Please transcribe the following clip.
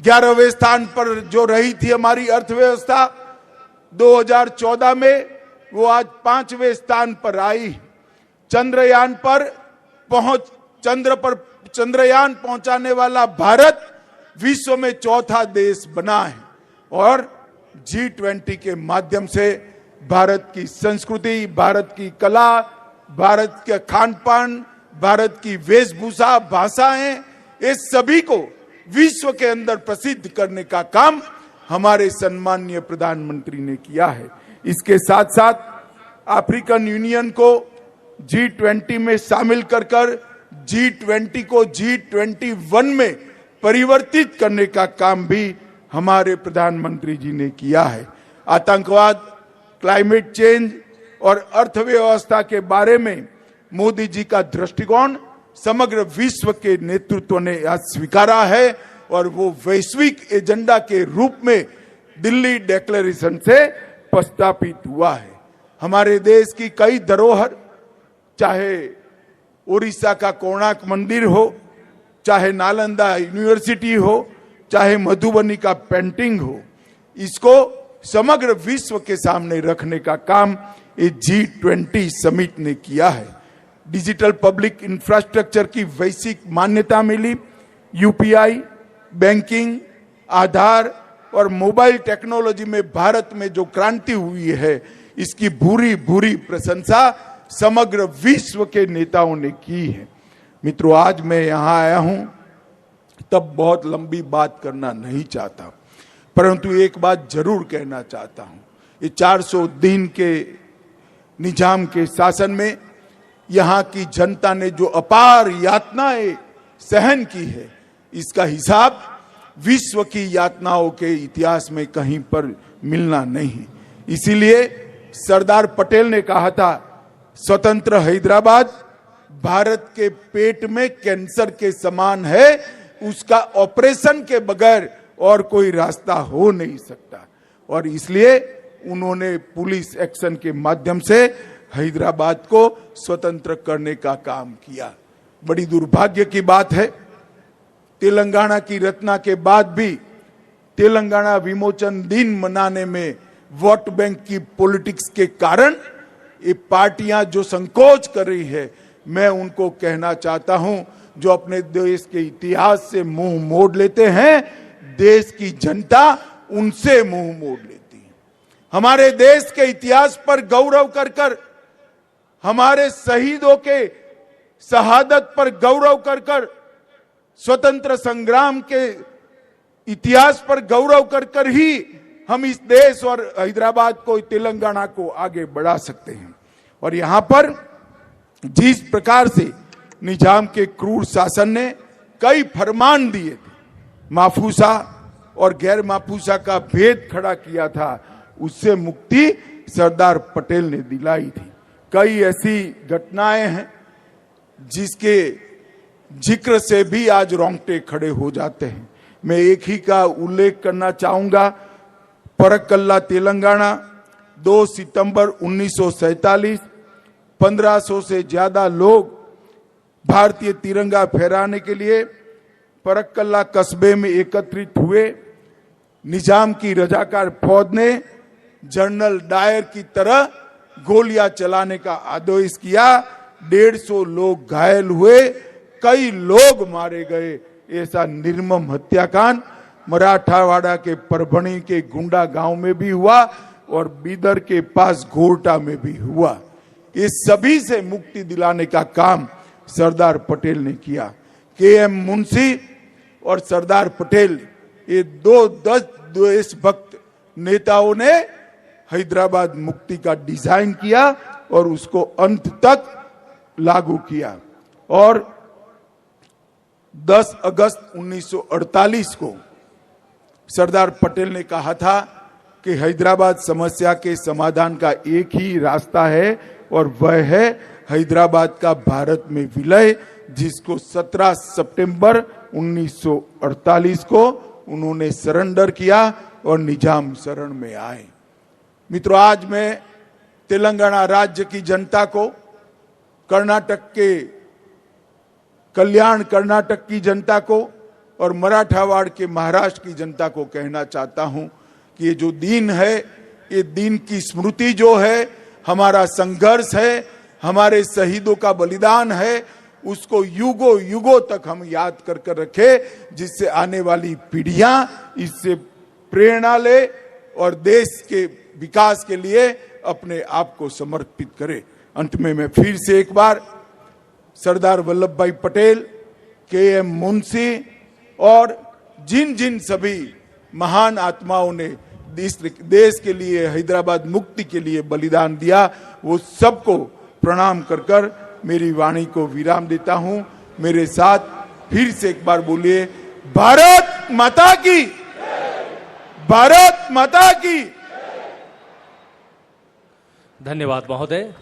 11वें स्थान पर जो रही थी हमारी अर्थव्यवस्था 2014 में, वो आज 5वें स्थान पर आई। चंद्रयान पर चंद्रयान पहुंचाने वाला भारत विश्व में चौथा देश बना है और G20 के माध्यम से भारत की संस्कृति, भारत की कला, भारत के खान-पान, भारत की वेशभूषा, भाषाएं, इस सभी को विश्व के अंदर प्रसिद्ध करने का काम हमारे सम्माननीय प्रधानमंत्री ने किया है। इसके साथ साथ अफ्रीकन यूनियन को G20 में शामिल कर G20 को G21 में परिवर्तित करने का काम भी हमारे प्रधानमंत्री जी ने किया है। आतंकवाद, क्लाइमेट चेंज और अर्थव्यवस्था के बारे में मोदी जी का दृष्टिकोण समग्र विश्व के नेतृत्व ने आज स्वीकारा है और वो वैश्विक एजेंडा के रूप में दिल्ली डिक्लेरेशन से प्रस्तापित हुआ है। हमारे देश की कई धरोहर, चाहे उड़ीसा का कोणार्क मंदिर हो, चाहे नालंदा यूनिवर्सिटी हो, चाहे मधुबनी का पेंटिंग हो, इसको समग्र विश्व के सामने रखने का काम ये G20 समिट ने किया है। डिजिटल पब्लिक इंफ्रास्ट्रक्चर की वैश्विक मान्यता मिली। यूपीआई, बैंकिंग, आधार और मोबाइल टेक्नोलॉजी में भारत में जो क्रांति हुई है, इसकी भूरी भूरी प्रशंसा समग्र विश्व के नेताओं ने की है। मित्रों, आज मैं यहां आया हूं तब बहुत लंबी बात करना नहीं चाहता, परंतु एक बात जरूर कहना चाहता हूं। ये 400 दिन के निजाम के शासन में यहां की जनता ने जो अपार यातनाएं सहन की है, इसका हिसाब विश्व की यातनाओं के इतिहास में कहीं पर मिलना नहीं। इसीलिए सरदार पटेल ने कहा था, स्वतंत्र हैदराबाद भारत के पेट में कैंसर के समान है, उसका ऑपरेशन के बगैर और कोई रास्ता हो नहीं सकता। और इसलिए उन्होंने पुलिस एक्शन के माध्यम से हैदराबाद को स्वतंत्र करने का काम किया। बड़ी दुर्भाग्य की बात है, तेलंगाना की रचना के बाद भी तेलंगाना विमोचन दिन मनाने में वोट बैंक की पॉलिटिक्स के कारण ये पार्टियां जो संकोच कर रही है, मैं उनको कहना चाहता हूं, जो अपने देश के इतिहास से मुंह मोड़ लेते हैं, देश की जनता उनसे मुंह मोड़ लेती है। हमारे देश के इतिहास पर गौरव कर हमारे शहीदों के शहादत पर गौरव कर स्वतंत्र संग्राम के इतिहास पर गौरव कर ही हम इस देश और हैदराबाद को, तेलंगाना को आगे बढ़ा सकते हैं। और यहां पर जिस प्रकार से निजाम के क्रूर शासन ने कई फरमान दिए थे, माफूसा और गैर माफूसा का भेद खड़ा किया था, उससे मुक्ति सरदार पटेल ने दिलाई थी। कई ऐसी घटनाएं हैं जिसके जिक्र से भी आज रोंगटे खड़े हो जाते हैं। मैं एक ही का उल्लेख करना चाहूंगा। परक्कल्ला तेलंगाना 2 सितंबर 1947, 1500 से ज्यादा लोग भारतीय तिरंगा फहराने के लिए परक्कल्ला कस्बे में एकत्रित हुए। निजाम की रजाकार फौज ने जनरल डायर की तरह गोलियां चलाने का आदेश किया। 150 लोग घायल हुए, कई लोग मारे गए। ऐसा निर्मम हत्याकांड मराठावाड़ा के परभणी के गुंडा गांव में भी हुआ और बीदर के पास घोरटा में भी हुआ। इस सभी से मुक्ति दिलाने का काम सरदार पटेल ने किया। KM मुंशी और सरदार पटेल, ये दो देशभक्त नेताओं ने हैदराबाद मुक्ति का डिजाइन किया और उसको अंत तक लागू किया। और 10 अगस्त 1948 को सरदार पटेल ने कहा था कि हैदराबाद समस्या के समाधान का एक ही रास्ता है और वह है हैदराबाद का भारत में विलय, जिसको 17 सितंबर 1948 को उन्होंने सरेंडर किया और निजाम शरण में आए। मित्रों, आज मैं तेलंगाना राज्य की जनता को, कर्नाटक के कल्याण कर्नाटक की जनता को और मराठावाड़ के महाराष्ट्र की जनता को कहना चाहता हूं कि ये जो दिन है, ये दिन की स्मृति जो है, हमारा संघर्ष है, हमारे शहीदों का बलिदान है, उसको युगों युगों तक हम याद कर कर रखें, जिससे आने वाली पीढ़ियां इससे प्रेरणा ले और देश के विकास के लिए अपने आप को समर्पित करें। अंत में मैं फिर से एक बार सरदार वल्लभ भाई पटेल, के.एम. मुंशी और जिन जिन सभी महान आत्माओं ने इस देश के लिए, हैदराबाद मुक्ति के लिए बलिदान दिया, वो सबको प्रणाम कर कर मेरी वाणी को विराम देता हूं। मेरे साथ फिर से एक बार बोलिए, भारत माता की, भारत माता की। धन्यवाद महोदय।